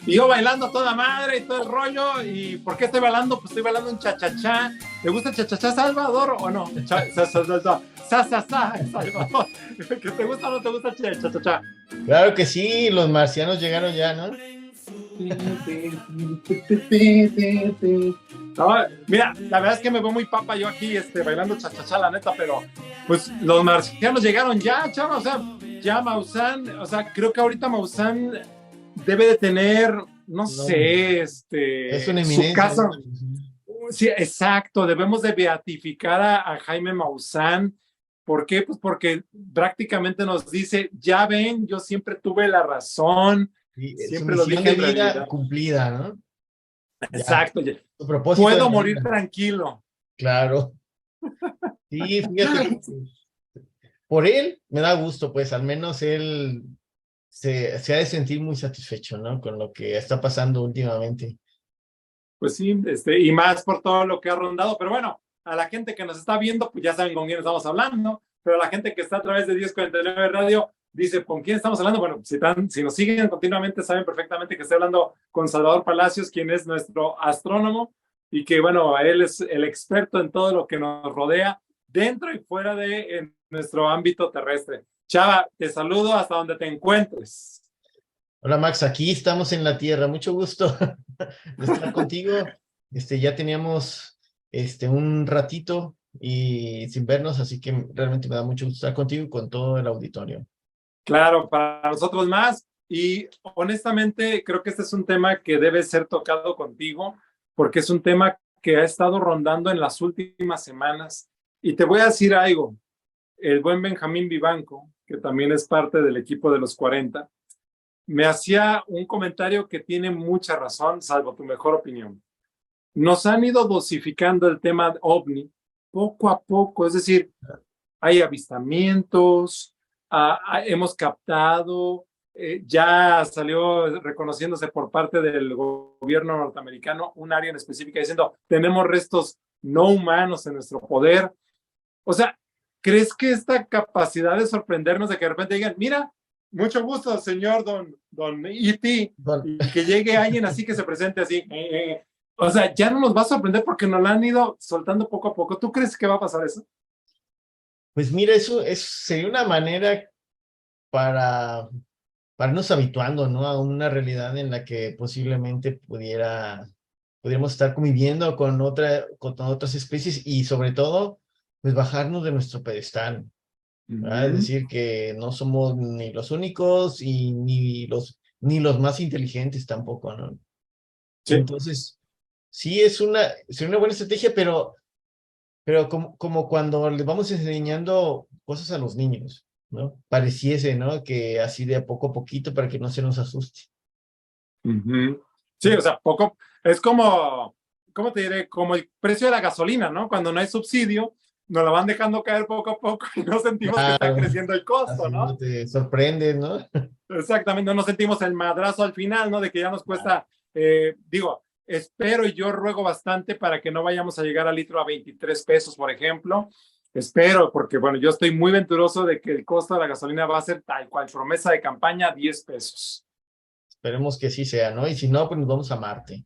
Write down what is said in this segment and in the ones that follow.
Y yo bailando a toda madre y todo el rollo. ¿Y por qué estoy bailando? Pues estoy bailando un cha-cha-cha. ¿Te gusta el cha-cha-cha, Salvador, o no? Salvador. ¿Que te gusta o no te gusta el cha-cha-cha? Claro que sí, los marcianos llegaron ya, ¿no? No, mira, la verdad es que me veo muy papa yo aquí bailando cha-cha-cha, la neta, pero pues los marcianos llegaron ya, chaval, o sea, ya Maussan, o sea, creo que ahorita Maussan debe de tener, no sé, es una su eminencia, casa. ¿no? Sí, exacto, debemos de beatificar a Jaime Maussan. ¿Por qué? Pues porque prácticamente nos dice, ya ven, yo siempre tuve la razón, Sí, su siempre lo misión dije de en vida realidad. cumplida, ¿no? Ya, Exacto, su propósito de puedo la morir vida, tranquilo. claro. Sí, fíjate que por él me da gusto, pues al menos él se ha de sentir muy satisfecho, ¿no? Con lo que está pasando últimamente. Pues sí, y más por todo lo que ha rondado, pero bueno, a la gente que nos está viendo, pues ya saben con quién estamos hablando, pero a la gente que está a través de 1049 Radio, dice, ¿con quién estamos hablando? Bueno, si nos siguen continuamente, saben perfectamente que estoy hablando con Salvador Palacios, quien es nuestro astrónomo, y que, bueno, él es el experto en todo lo que nos rodea, dentro y fuera de nuestro ámbito terrestre. Chava, te saludo hasta donde te encuentres. Hola Max, aquí estamos en la Tierra, mucho gusto de estar contigo. Ya teníamos un ratito y sin vernos, así que realmente me da mucho gusto estar contigo y con todo el auditorio. Claro, para nosotros más. Y honestamente, creo que este es un tema que debe ser tocado contigo, porque es un tema que ha estado rondando en las últimas semanas. Y te voy a decir algo, el buen Benjamín Vivanco, que también es parte del equipo de los 40, me hacía un comentario que tiene mucha razón, salvo tu mejor opinión. Nos han ido dosificando el tema ovni poco a poco, es decir, hay avistamientos, hemos captado, ya salió reconociéndose por parte del gobierno norteamericano un área en específica diciendo, tenemos restos no humanos en nuestro poder. O sea, ¿crees que esta capacidad de sorprendernos de que de repente digan, mira, mucho gusto, señor don E.T., Bueno, y que llegue alguien así que se presente así? O sea, ya no nos va a sorprender porque nos la han ido soltando poco a poco. ¿Tú crees que va a pasar eso? pues mira, sería una manera para irnos habituando, ¿no? A una realidad en la que posiblemente pudiéramos estar conviviendo con otras especies y sobre todo, pues bajarnos de nuestro pedestal, ¿verdad? Es decir, que no somos ni los únicos y ni los más inteligentes tampoco, ¿no? Sí. Entonces, sí sería una buena estrategia, pero como cuando les vamos enseñando cosas a los niños, ¿no? Pareciese, ¿no? Que así de poco a poquito para que no se nos asuste. Sí, o sea, poco, es como, ¿cómo te diré? Como el precio de la gasolina, ¿no? Cuando no hay subsidio, nos la van dejando caer poco a poco y no sentimos que está Claro, creciendo el costo, así no ¿no? te sorprende, ¿no? Exactamente, no sentimos el madrazo al final, ¿no? De que ya nos cuesta, digo, espero y yo ruego bastante para que no vayamos a llegar al litro a 23 pesos, por ejemplo. Espero, porque bueno, yo estoy muy venturoso de que el costo de la gasolina va a ser tal cual, promesa de campaña, 10 pesos. Esperemos que sí sea, ¿no? Y si no, pues nos vamos a Marte.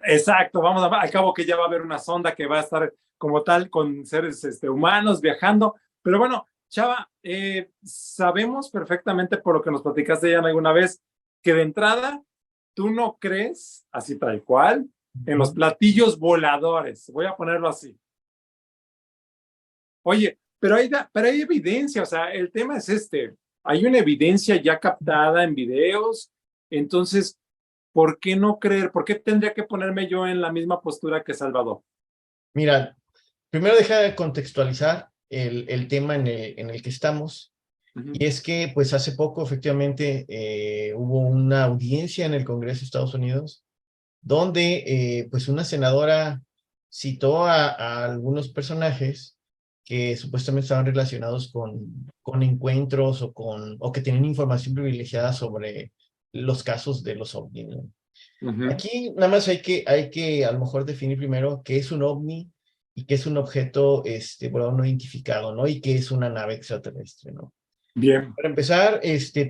Exacto, al cabo que ya va a haber una sonda que va a estar como tal con seres humanos viajando. Pero bueno, Chava, sabemos perfectamente por lo que nos platicaste ya alguna vez que de entrada tú no crees, así tal cual, en los platillos voladores. Voy a ponerlo así. Oye, pero hay evidencia, o sea, el tema es hay una evidencia ya captada en videos, entonces, ¿por qué no creer? ¿Por qué tendría que ponerme yo en la misma postura que Salvador? Mira, primero deja de contextualizar el tema en el que estamos. Y es que, pues hace poco, efectivamente, hubo una audiencia en el Congreso de Estados Unidos donde, pues una senadora citó a algunos personajes que supuestamente estaban relacionados con encuentros o que tenían información privilegiada sobre los casos de los ovnis, ¿no? Aquí nada más hay que a lo mejor definir primero qué es un ovni y qué es un objeto volador no identificado, ¿no? Y qué es una nave extraterrestre, ¿no? Bien. Para empezar,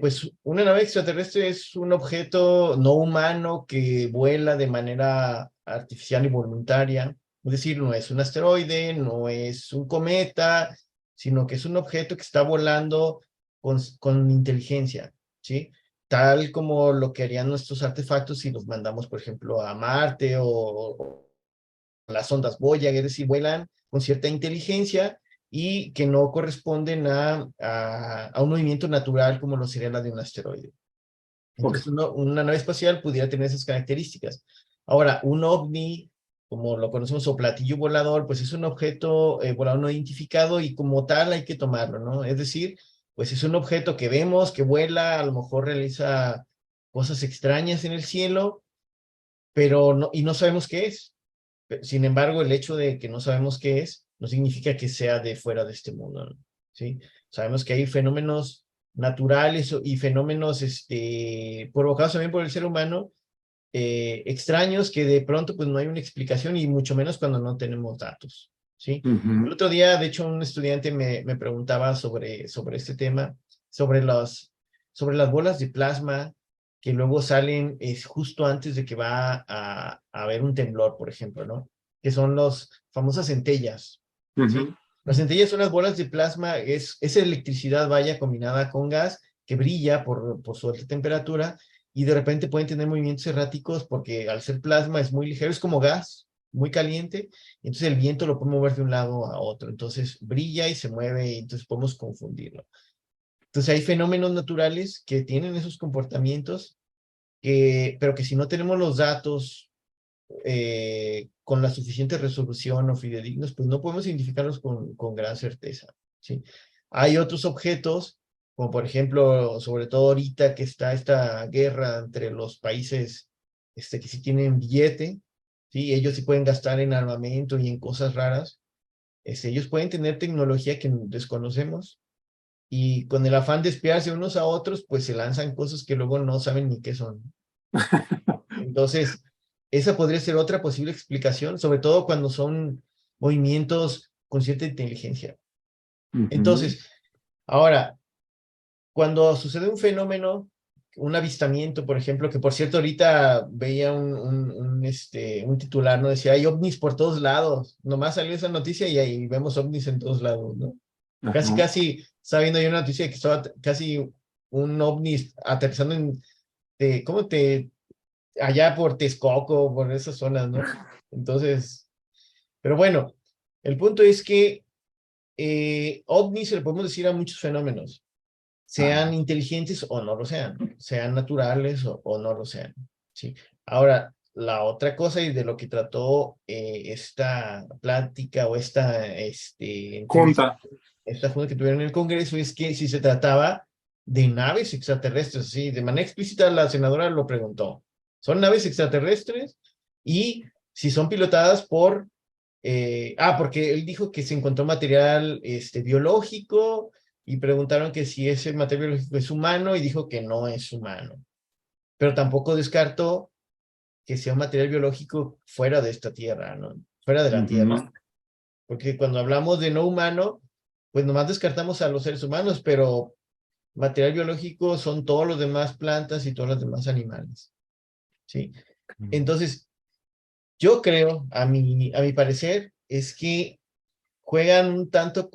pues una nave extraterrestre es un objeto no humano que vuela de manera artificial y voluntaria. Es decir, no es un asteroide, no es un cometa, sino que es un objeto que está volando con inteligencia, ¿sí? Tal como lo que harían nuestros artefactos si los mandamos, por ejemplo, a Marte o las ondas Voyager, es decir, vuelan con cierta inteligencia y que no corresponden a un movimiento natural como lo sería la de un asteroide. Ok. Entonces, una nave espacial pudiera tener esas características. Ahora, un ovni, como lo conocemos, o platillo volador, pues es un objeto volador no identificado y como tal hay que tomarlo, ¿no? Es decir, pues es un objeto que vemos, que vuela, a lo mejor realiza cosas extrañas en el cielo, pero no, y no sabemos qué es. Sin embargo, el hecho de que no sabemos qué es, no significa que sea de fuera de este mundo, ¿no? ¿Sí? Sabemos que hay fenómenos naturales y fenómenos provocados también por el ser humano, extraños, que de pronto pues no hay una explicación y mucho menos cuando no tenemos datos, ¿sí? El Ujú. otro día, de hecho, un estudiante me preguntaba sobre este tema, sobre sobre las bolas de plasma que luego salen justo antes de que va a haber un temblor, por ejemplo, ¿no? Que son las famosas centellas, ¿sí? Ujú. Las centellas son las bolas de plasma, es electricidad, vaya, combinada con gas que brilla por su alta temperatura y de repente pueden tener movimientos erráticos porque al ser plasma es muy ligero, es como gas, muy caliente, y entonces el viento lo puede mover de un lado a otro, entonces brilla y se mueve y entonces podemos confundirlo. Entonces hay fenómenos naturales que tienen esos comportamientos, pero que si no tenemos los datos con la suficiente resolución o fidedignos, pues no podemos identificarlos con gran certeza, ¿sí? Hay otros objetos, como por ejemplo, sobre todo ahorita que está esta guerra entre los países que sí tienen billete, ¿sí? Ellos sí pueden gastar en armamento y en cosas raras. Ellos pueden tener tecnología que desconocemos y con el afán de espiarse unos a otros, pues se lanzan cosas que luego no saben ni qué son. Entonces, esa podría ser otra posible explicación, sobre todo cuando son movimientos con cierta inteligencia. Ujú. Entonces, ahora, cuando sucede un fenómeno, un avistamiento, por ejemplo, que por cierto ahorita veía un titular, ¿no? Decía, hay ovnis por todos lados. Nomás salió esa noticia y ahí vemos ovnis en todos lados, ¿no? Casi, Ajá. casi, estaba viendo yo una noticia de que estaba casi un ovni aterrizando ¿cómo allá por Texcoco, por esas zonas, ¿no? Entonces, pero bueno, el punto es que ovnis se le podemos decir a muchos fenómenos, sean Ajá. inteligentes o no lo sean, sean naturales o no lo sean, ¿sí? Ahora, la otra cosa y de lo que trató esta plática o entrevista, Junta. esta junta que tuvieron en el Congreso es que si se trataba de naves extraterrestres, sí, de manera explícita la senadora lo preguntó. ¿Son naves extraterrestres? Y si son pilotadas porque él dijo que se encontró material biológico y preguntaron que si ese material biológico es humano y dijo que no es humano. Pero tampoco descartó que sea un material biológico fuera de esta tierra, ¿no? Fuera de la tierra. Ujú. Porque cuando hablamos de no humano, pues nomás descartamos a los seres humanos, pero material biológico son todos los demás plantas y todos los demás animales, ¿sí? Entonces, yo creo, a mi parecer, es que juegan un tanto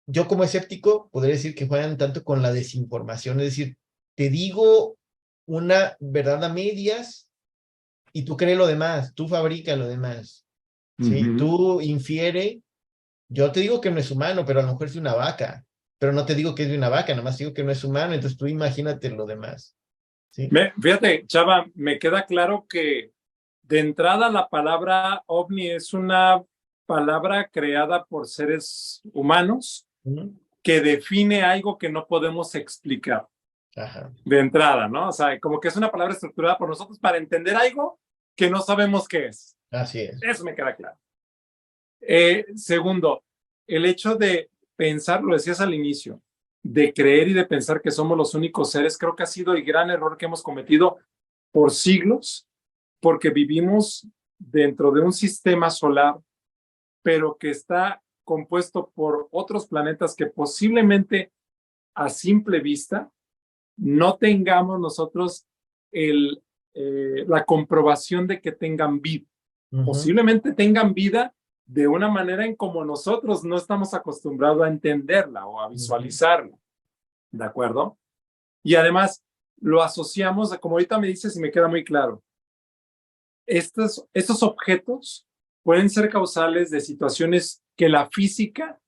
yo como escéptico, podría decir que juegan tanto con la desinformación, es decir, te digo una verdad a medias y tú crees lo demás, tú fabricas lo demás, ¿sí? Ujú. Tú infiere. Yo te digo que no es humano, pero a lo mejor es de una vaca. Pero no te digo que es de una vaca, nada más digo que no es humano, entonces tú imagínate lo demás, ¿sí? Fíjate, Chava, me queda claro que de entrada la palabra ovni es una palabra creada por seres humanos Ujú. que define algo que no podemos explicar Ajá, de entrada, ¿no? O sea, como que es una palabra estructurada por nosotros para entender algo que no sabemos qué es. así es. Eso me queda claro. Segundo, el hecho de pensar, lo decías al inicio, de creer y de pensar que somos los únicos seres, creo que ha sido el gran error que hemos cometido por siglos, porque vivimos dentro de un sistema solar, pero que está compuesto por otros planetas que posiblemente a simple vista no tengamos nosotros la comprobación de que tengan vida. Posiblemente tengan vida de una manera en como nosotros no estamos acostumbrados a entenderla o a visualizarla. ¿De acuerdo? Y además lo asociamos, como ahorita me dices y me queda muy claro, estos objetos pueden ser causales de situaciones que la física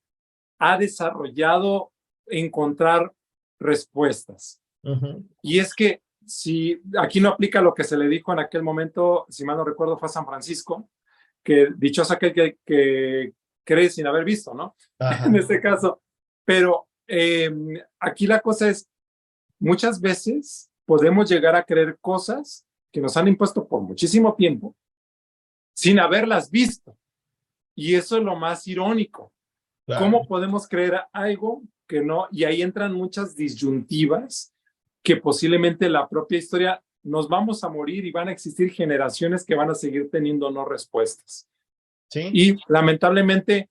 ha desarrollado encontrar respuestas. Y es que si aquí no aplica lo que se le dijo en aquel momento, si mal no recuerdo, fue a San Francisco, que dichosa que cree sin haber visto, ¿no? En este caso. Pero aquí la cosa es, muchas veces podemos llegar a creer cosas que nos han impuesto por muchísimo tiempo sin haberlas visto. Y eso es lo más irónico. Claro. ¿Cómo podemos creer algo que no? Y ahí entran muchas disyuntivas que posiblemente la propia historia nos vamos a morir y van a existir generaciones que van a seguir teniendo no respuestas. ¿Sí? Y lamentablemente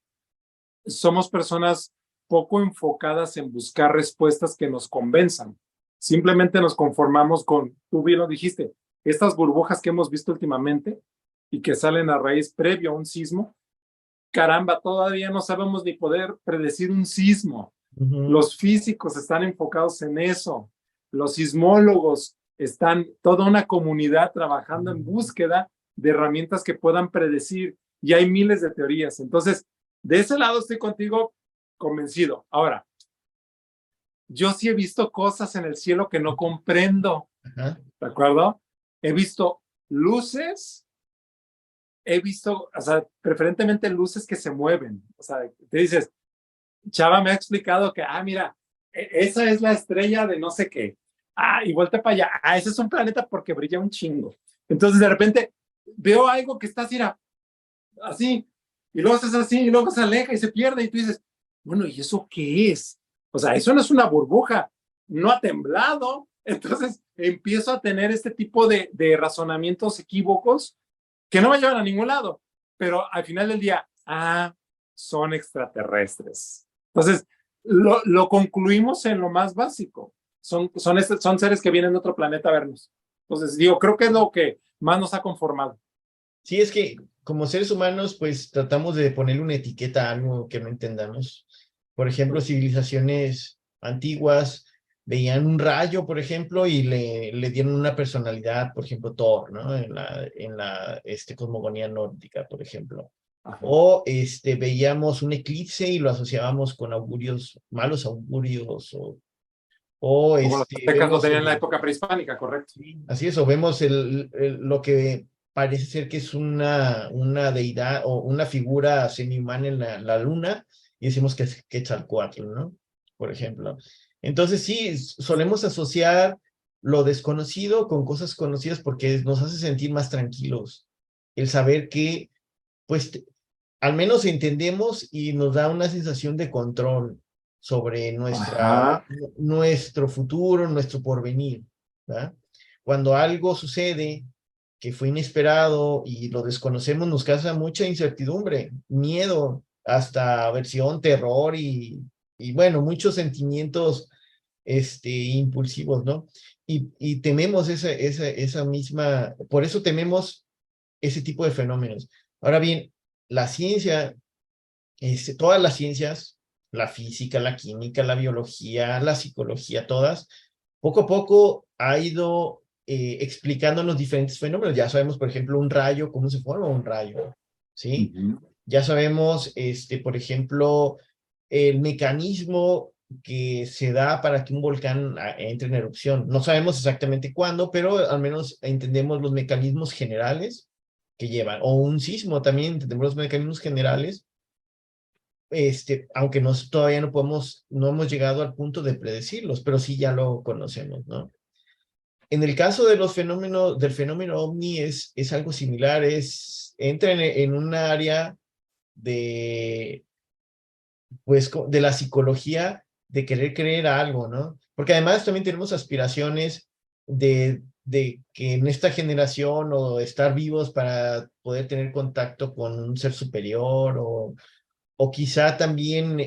somos personas poco enfocadas en buscar respuestas que nos convenzan. Simplemente nos conformamos con, tú bien lo dijiste, estas burbujas que hemos visto últimamente y que salen a raíz previo a un sismo. Caramba, todavía no sabemos ni poder predecir un sismo. Los físicos están enfocados en eso. Los sismólogos están, toda una comunidad trabajando en búsqueda de herramientas que puedan predecir. Y hay miles de teorías. Entonces, de ese lado estoy contigo convencido. Ahora, yo sí he visto cosas en el cielo que no comprendo. ¿De acuerdo? He visto luces. He visto, o sea, preferentemente luces que se mueven. O sea, te dices, Chava me ha explicado que, mira, esa es la estrella de no sé qué. Y vuelta para allá. Ese es un planeta porque brilla un chingo. Entonces, de repente, veo algo que está así, y luego es así, y luego se aleja y se pierde, y tú dices, bueno, ¿y eso qué es? O sea, eso no es una burbuja, no ha temblado. Entonces, empiezo a tener este tipo de razonamientos equívocos que no me llevan a ningún lado, pero al final del día, son extraterrestres. Entonces, lo concluimos en lo más básico. Son seres que vienen de otro planeta a vernos. Entonces, digo, creo que es lo que más nos ha conformado. Sí, es que como seres humanos, pues tratamos de ponerle una etiqueta a algo que no entendamos. Por ejemplo, civilizaciones antiguas veían un rayo, por ejemplo, y le dieron una personalidad, por ejemplo, Thor, ¿no? En la cosmogonía nórdica, por ejemplo. Ajá. O veíamos un eclipse y lo asociábamos con augurios, malos augurios, como los aztecas lo tenían en la época prehispánica, correcto. Sí, así es, o vemos lo que parece ser que es una deidad o una figura semi-humana en la luna, y decimos que es Quetzalcóatl, ¿no? Por ejemplo. Entonces sí, solemos asociar lo desconocido con cosas conocidas porque nos hace sentir más tranquilos. El saber que, pues, al menos entendemos y nos da una sensación de control sobre nuestro futuro, nuestro porvenir, ¿verdad? Cuando algo sucede que fue inesperado y lo desconocemos, nos causa mucha incertidumbre, miedo, hasta aversión, terror y bueno, muchos sentimientos impulsivos, ¿no? Y tememos esa misma, por eso tememos ese tipo de fenómenos. Ahora bien, la ciencia, todas las ciencias, la física, la química, la biología, la psicología, todas, poco a poco ha ido explicándonos diferentes fenómenos. Ya sabemos, por ejemplo, un rayo, cómo se forma un rayo, ¿sí? Ya sabemos, por ejemplo, el mecanismo que se da para que un volcán entre en erupción. No sabemos exactamente cuándo, pero al menos entendemos los mecanismos generales que llevan, o un sismo también, entendemos los mecanismos generales, aunque todavía no hemos llegado al punto de predecirlos, pero sí ya lo conocemos, ¿no? En el caso de del fenómeno ovni es algo similar, entra en un área pues, de la psicología de querer creer algo, ¿no? Porque además también tenemos aspiraciones de que en esta generación o estar vivos para poder tener contacto con un ser superior O quizá también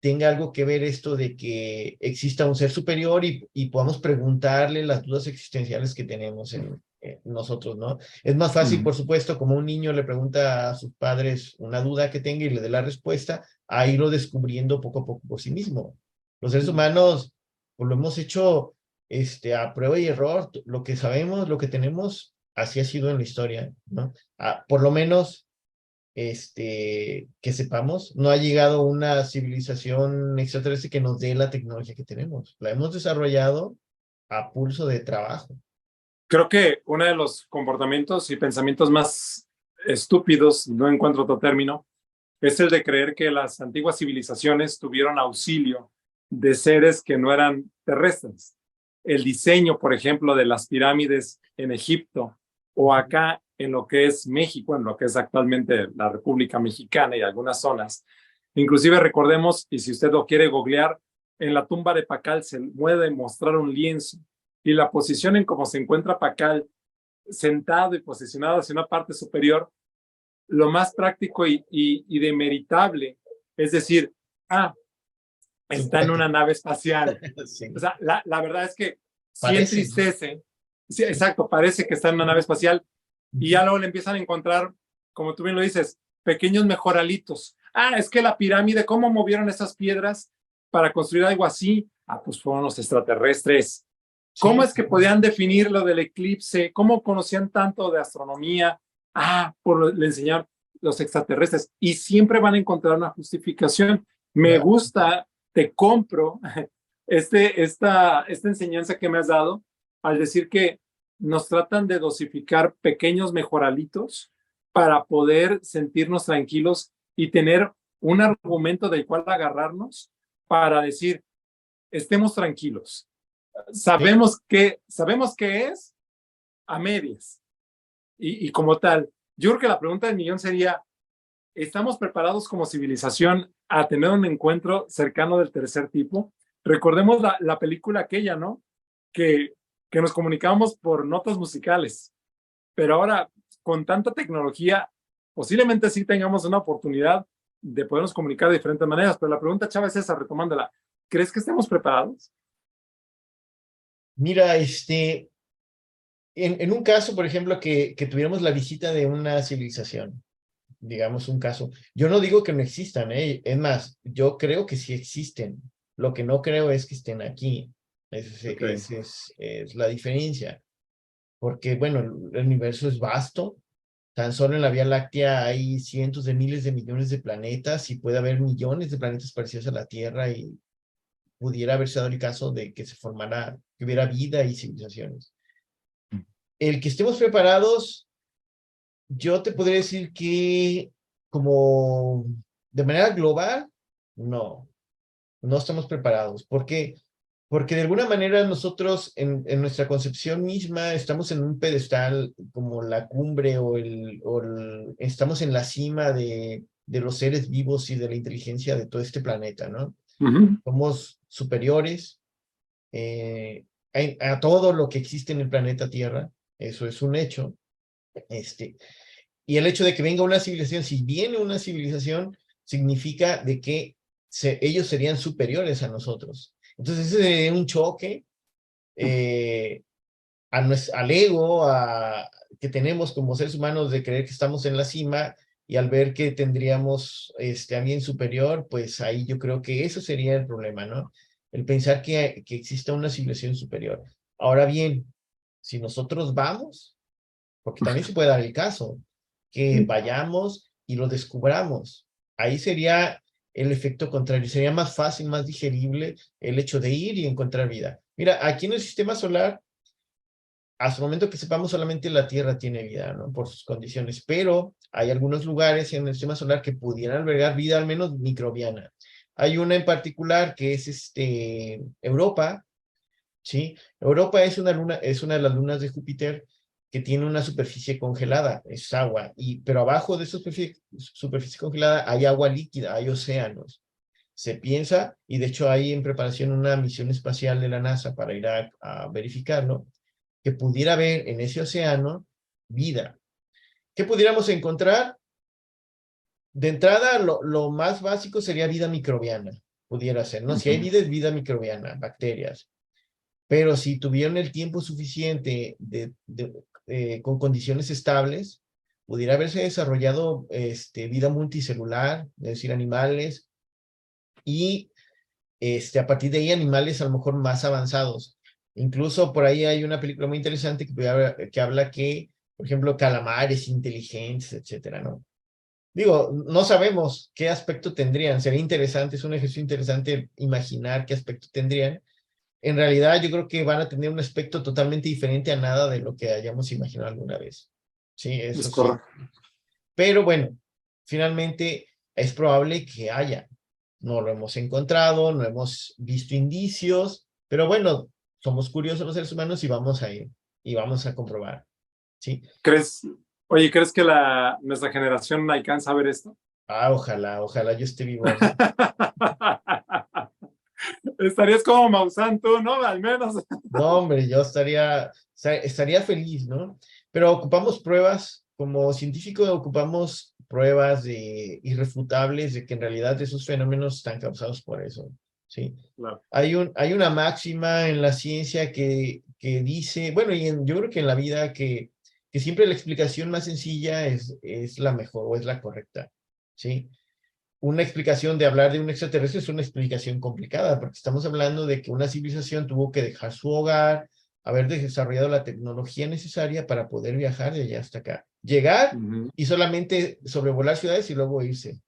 tenga algo que ver esto de que exista un ser superior y podamos preguntarle las dudas existenciales que tenemos en nosotros, ¿no? Es más fácil, por supuesto, como un niño le pregunta a sus padres una duda que tenga y le dé la respuesta, a irlo descubriendo poco a poco por sí mismo. Los seres humanos, pues lo hemos hecho a prueba y error, lo que sabemos, lo que tenemos, así ha sido en la historia, ¿no? Por lo menos que sepamos, no ha llegado una civilización extraterrestre que nos dé la tecnología que tenemos. La hemos desarrollado a pulso de trabajo. Creo que uno de los comportamientos y pensamientos más estúpidos, no encuentro otro término, es el de creer que las antiguas civilizaciones tuvieron auxilio de seres que no eran terrestres. El diseño, por ejemplo, de las pirámides en Egipto o acá en lo que es México, en lo que es actualmente la República Mexicana y algunas zonas. Inclusive recordemos, y si usted lo quiere googlear, en la tumba de Pacal se puede mostrar un lienzo y la posición en cómo se encuentra Pacal sentado y posicionado hacia una parte superior, lo más práctico y demeritable es decir, está en una nave espacial. Sí. O sea, la verdad es que sí Parece. entristece. Sí, exacto, parece que está en una nave espacial y ya luego le empiezan a encontrar, como tú bien lo dices, pequeños mejoralitos. Es que la pirámide, ¿cómo movieron esas piedras para construir algo así? Pues fueron los extraterrestres. ¿Cómo es que podían definir lo del eclipse? ¿Cómo conocían tanto de astronomía? Le enseñaron los extraterrestres. Y siempre van a encontrar una justificación. Me gusta, te compro esta enseñanza que me has dado al decir que nos tratan de dosificar pequeños mejoralitos para poder sentirnos tranquilos y tener un argumento del cual agarrarnos para decir, estemos tranquilos. Sabemos que es a medias. Y como tal, yo creo que la pregunta del millón sería, ¿estamos preparados como civilización a tener un encuentro cercano del tercer tipo? Recordemos la película aquella, ¿no? Que nos comunicábamos por notas musicales, pero ahora con tanta tecnología, posiblemente sí tengamos una oportunidad de podernos comunicar de diferentes maneras, pero la pregunta, Chava, es esa, retomándola. ¿Crees que estemos preparados? Mira, en un caso, por ejemplo, que tuviéramos la visita de una civilización, digamos un caso, yo no digo que no existan, es más, yo creo que sí existen. Lo que no creo es que estén aquí. Esa es la diferencia. Porque, bueno, el universo es vasto. Tan solo en la Vía Láctea hay cientos de miles de millones de planetas y puede haber millones de planetas parecidos a la Tierra y pudiera haberse dado el caso de que se formara, que hubiera vida y civilizaciones. El que estemos preparados, yo te podría decir que como de manera global, no estamos preparados. ¿Por qué? Porque de alguna manera nosotros en nuestra concepción misma estamos en un pedestal como la cumbre estamos en la cima de los seres vivos y de la inteligencia de todo este planeta, ¿no? Somos superiores a todo lo que existe en el planeta Tierra, eso es un hecho. Y el hecho de que venga una civilización, si viene una civilización, significa de que ellos serían superiores a nosotros. Entonces ese sería un choque al ego que tenemos como seres humanos de creer que estamos en la cima y al ver que tendríamos alguien superior, pues ahí yo creo que eso sería el problema, ¿no? El pensar que exista una civilización superior. Ahora bien, si nosotros vamos, porque también se puede dar el caso, que vayamos y lo descubramos. Ahí sería el efecto contrario, sería más fácil, más digerible el hecho de ir y encontrar vida. Mira, aquí en el sistema solar, hasta el momento que sepamos, solamente la Tierra tiene vida, ¿no? Por sus condiciones, pero hay algunos lugares en el sistema solar que pudieran albergar vida, al menos microbiana. Hay una en particular que es Europa, ¿sí? Europa es una de las lunas de Júpiter que tiene una superficie congelada, es agua, pero abajo de esa superficie congelada hay agua líquida, hay océanos. Se piensa, y de hecho hay en preparación una misión espacial de la NASA para ir a verificarlo, que pudiera haber en ese océano vida. ¿Qué pudiéramos encontrar? de entrada, lo más básico sería vida microbiana, pudiera ser, ¿no? Si hay vida, es vida microbiana, bacterias. Pero si tuvieron el tiempo suficiente con condiciones estables, pudiera haberse desarrollado vida multicelular, es decir, animales, y a partir de ahí animales a lo mejor más avanzados. Incluso por ahí hay una película muy interesante que habla que, por ejemplo, calamares inteligentes, etcétera, ¿no? Digo, no sabemos qué aspecto tendrían. Sería interesante, es un ejercicio interesante imaginar qué aspecto tendrían. En realidad, yo creo que van a tener un aspecto totalmente diferente a nada de lo que hayamos imaginado alguna vez. Sí, eso Es sí. correcto. Pero bueno, finalmente es probable que haya. No lo hemos encontrado, no hemos visto indicios, pero bueno, somos curiosos los seres humanos y vamos a ir y vamos a comprobar. ¿Sí? ¿Crees, ¿crees que nuestra generación alcanza a ver esto? Ah, ojalá yo esté vivo. ¿Sí? Estarías como Maussan tú, ¿no? Al menos. No, hombre, yo estaría feliz, ¿no? Pero ocupamos pruebas, como científico ocupamos pruebas irrefutables de que en realidad esos fenómenos están causados por eso, ¿sí? Claro. Hay una máxima en la ciencia que dice, bueno, yo creo que en la vida que siempre la explicación más sencilla es la mejor o es la correcta, ¿sí? Una explicación de hablar de un extraterrestre es una explicación complicada, porque estamos hablando de que una civilización tuvo que dejar su hogar, haber desarrollado la tecnología necesaria para poder viajar de allá hasta acá. Llegar y solamente sobrevolar ciudades y luego irse,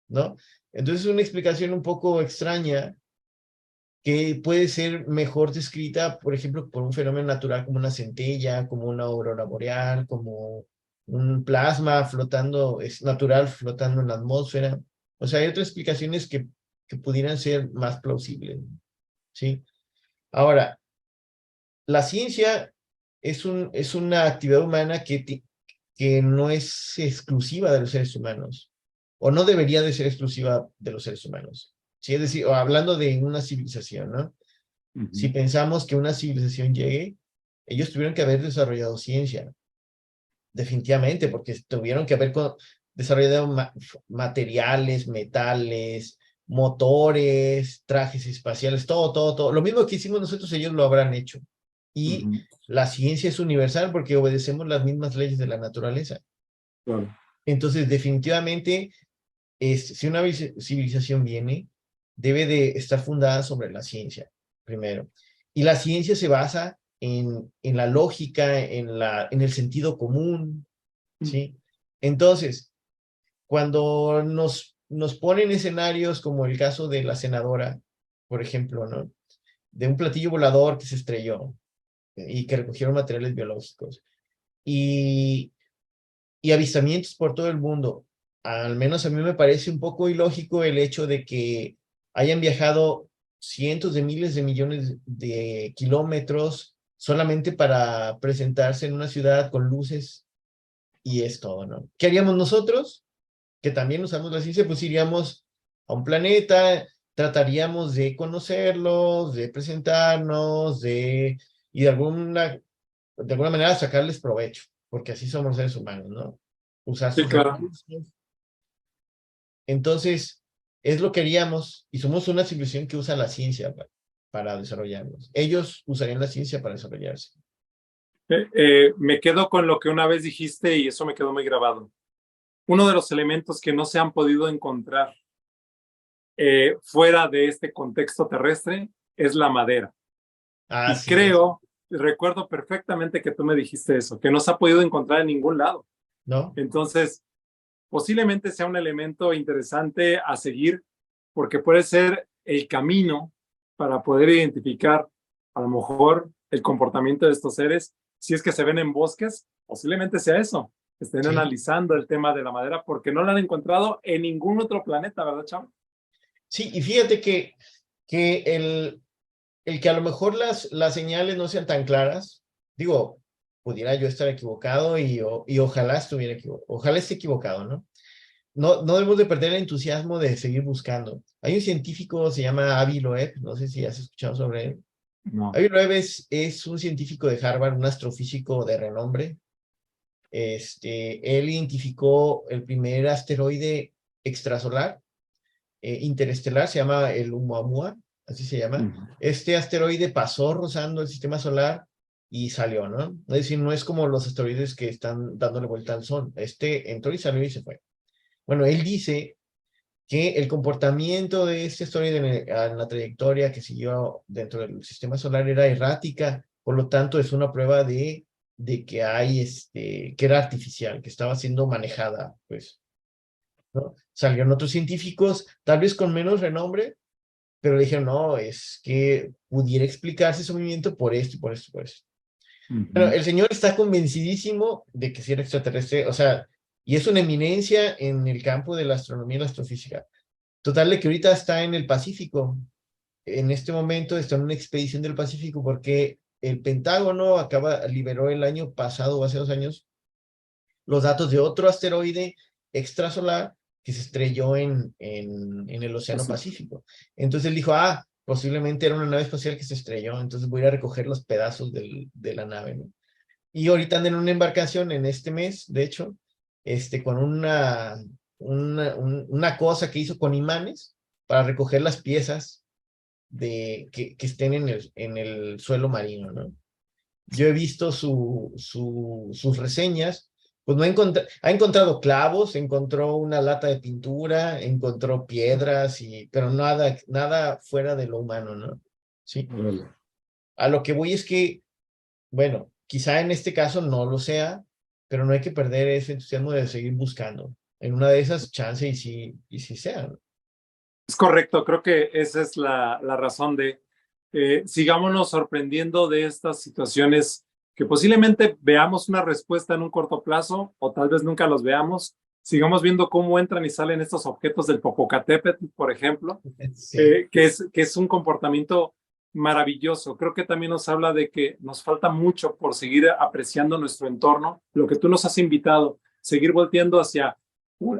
¿no? Entonces es una explicación un poco extraña que puede ser mejor descrita, por ejemplo, por un fenómeno natural como una centella, como una aurora boreal, como un plasma flotando, es natural flotando en la atmósfera. O sea, hay otras explicaciones que pudieran ser más plausibles, ¿sí? Ahora, la ciencia es una actividad humana que no es exclusiva de los seres humanos, o no debería de ser exclusiva de los seres humanos. ¿Sí? Es decir, o hablando de una civilización, ¿no? Si pensamos que una civilización llegue, ellos tuvieron que haber desarrollado ciencia, definitivamente, porque tuvieron que haber desarrollado materiales, metales, motores, trajes espaciales, todo. Lo mismo que hicimos nosotros, ellos lo habrán hecho. Y la ciencia es universal porque obedecemos las mismas leyes de la naturaleza. Claro. Entonces, definitivamente, si una civilización viene, debe de estar fundada sobre la ciencia, primero. Y la ciencia se basa en la lógica, en el sentido común, ¿sí? Entonces, cuando nos ponen escenarios como el caso de la senadora, por ejemplo, ¿no? De un platillo volador que se estrelló y que recogieron materiales biológicos y avistamientos por todo el mundo. Al menos a mí me parece un poco ilógico el hecho de que hayan viajado cientos de miles de millones de kilómetros solamente para presentarse en una ciudad con luces y es todo, ¿no? ¿Qué haríamos nosotros? Que también usamos la ciencia, pues iríamos a un planeta, trataríamos de conocerlos, de presentarnos, y de alguna manera sacarles provecho, porque así somos seres humanos, ¿no? Usar Sí, sus claro. recursos. Entonces, es lo que haríamos, y somos una civilización que usa la ciencia para desarrollarnos. Ellos usarían la ciencia para desarrollarse. Me quedo con lo que una vez dijiste y eso me quedó muy grabado. Uno de los elementos que no se han podido encontrar fuera de este contexto terrestre es la madera. Y creo, recuerdo perfectamente que tú me dijiste eso, que no se ha podido encontrar en ningún lado. ¿No? Entonces, posiblemente sea un elemento interesante a seguir porque puede ser el camino para poder identificar a lo mejor el comportamiento de estos seres. Si es que se ven en bosques, posiblemente sea eso. Estén analizando el tema de la madera porque no lo han encontrado en ningún otro planeta, ¿verdad, Chavo? Sí, y fíjate que el que a lo mejor las señales no sean tan claras, digo, pudiera yo estar equivocado y ojalá estuviera equivocado, ojalá esté equivocado, ¿no? No debemos de perder el entusiasmo de seguir buscando. Hay un científico, se llama Avi Loeb, no sé si has escuchado sobre él. No. Avi Loeb es un científico de Harvard, un astrofísico de renombre. Él identificó el primer asteroide extrasolar, interestelar, se llama el Oumuamua, así se llama. Este asteroide pasó rozando el sistema solar y salió, ¿no? Es decir, no es como los asteroides que están dándole vuelta al Sol. Este entró y salió y se fue. Bueno, él dice que el comportamiento de este asteroide en la trayectoria que siguió dentro del sistema solar era errática, por lo tanto es una prueba de que hay, que era artificial, que estaba siendo manejada, pues, ¿no? Salieron otros científicos, tal vez con menos renombre, pero le dijeron, no, es que pudiera explicarse ese movimiento por esto, por esto, por esto. Bueno, el señor está convencidísimo de que sí era extraterrestre, o sea, y es una eminencia en el campo de la astronomía y la astrofísica. Total de que ahorita está en el Pacífico. En este momento está en una expedición del Pacífico porque el Pentágono liberó el año pasado o hace 2 años los datos de otro asteroide extrasolar que se estrelló en el Océano Pacífico. Entonces él dijo, posiblemente era una nave espacial que se estrelló, entonces voy a ir a recoger los pedazos de la nave, ¿no? Y ahorita andan en una embarcación en este mes, de hecho, con una cosa que hizo con imanes para recoger las piezas que estén en el suelo marino, ¿no? Yo he visto sus reseñas, pues no ha encontrado clavos, encontró una lata de pintura, encontró piedras, pero nada fuera de lo humano, ¿no? Sí. A lo que voy es que, bueno, quizá en este caso no lo sea, pero no hay que perder ese entusiasmo de seguir buscando. En una de esas, chance y sí sea, ¿no? Es correcto, creo que esa es la razón de sigámonos sorprendiendo de estas situaciones que posiblemente veamos una respuesta en un corto plazo o tal vez nunca los veamos. Sigamos viendo cómo entran y salen estos objetos del Popocatépetl, por ejemplo, Sí. que es un comportamiento maravilloso. Creo que también nos habla de que nos falta mucho por seguir apreciando nuestro entorno, lo que tú nos has invitado, seguir volteando hacia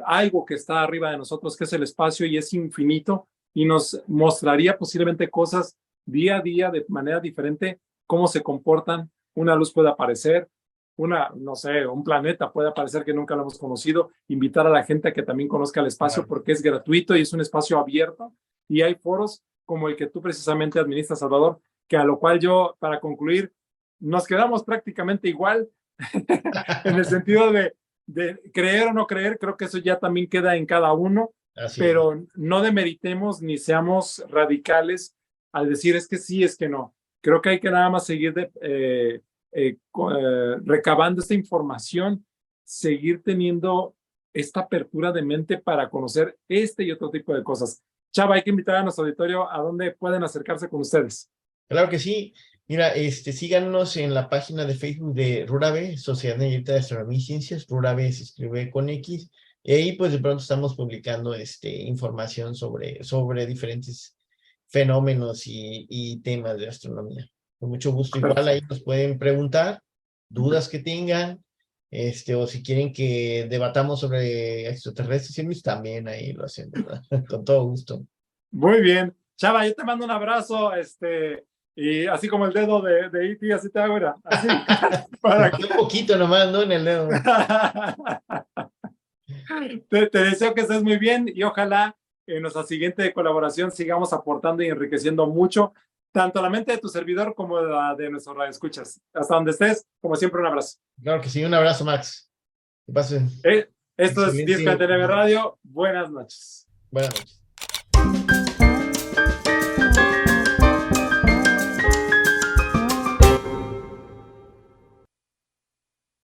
algo que está arriba de nosotros, que es el espacio y es infinito, y nos mostraría posiblemente cosas día a día de manera diferente, cómo se comportan. Una luz puede aparecer, no sé, un planeta puede aparecer que nunca lo hemos conocido, invitar a la gente a que también conozca el espacio porque es gratuito y es un espacio abierto, y hay foros como el que tú precisamente administras, Salvador, que a lo cual yo, para concluir, nos quedamos prácticamente igual en el sentido de creer o no creer. Creo que eso ya también queda en cada uno, pero no demeritemos ni seamos radicales al decir es que sí, es que no. Creo que hay que nada más seguir recabando esta información, seguir teniendo esta apertura de mente para conocer este y otro tipo de cosas. Chava, hay que invitar a nuestro auditorio a dónde pueden acercarse con ustedes. Claro que sí. Mira, síganos en la página de Facebook de Rurabe, Sociedad Nayarita de Astronomía y Ciencias. Rurabe se escribe con X. Y ahí pues de pronto estamos publicando información sobre diferentes fenómenos y temas de astronomía. Con mucho gusto. Igual ahí nos pueden preguntar dudas que tengan, o si quieren que debatamos sobre extraterrestres, también ahí lo hacemos, ¿verdad? Con todo gusto. Muy bien. Chava, yo te mando un abrazo, y así como el dedo de E.T., así te hago, era. Así. Para que... Un poquito nomás, ¿no? En el dedo. Te deseo que estés muy bien y ojalá en nuestra siguiente colaboración sigamos aportando y enriqueciendo mucho, tanto la mente de tu servidor como la de nuestros radioescuchas. Hasta donde estés, como siempre, un abrazo. Claro que sí, un abrazo, Max. Que pasen. Esto es 1049 Radio. Buenas noches. Buenas noches.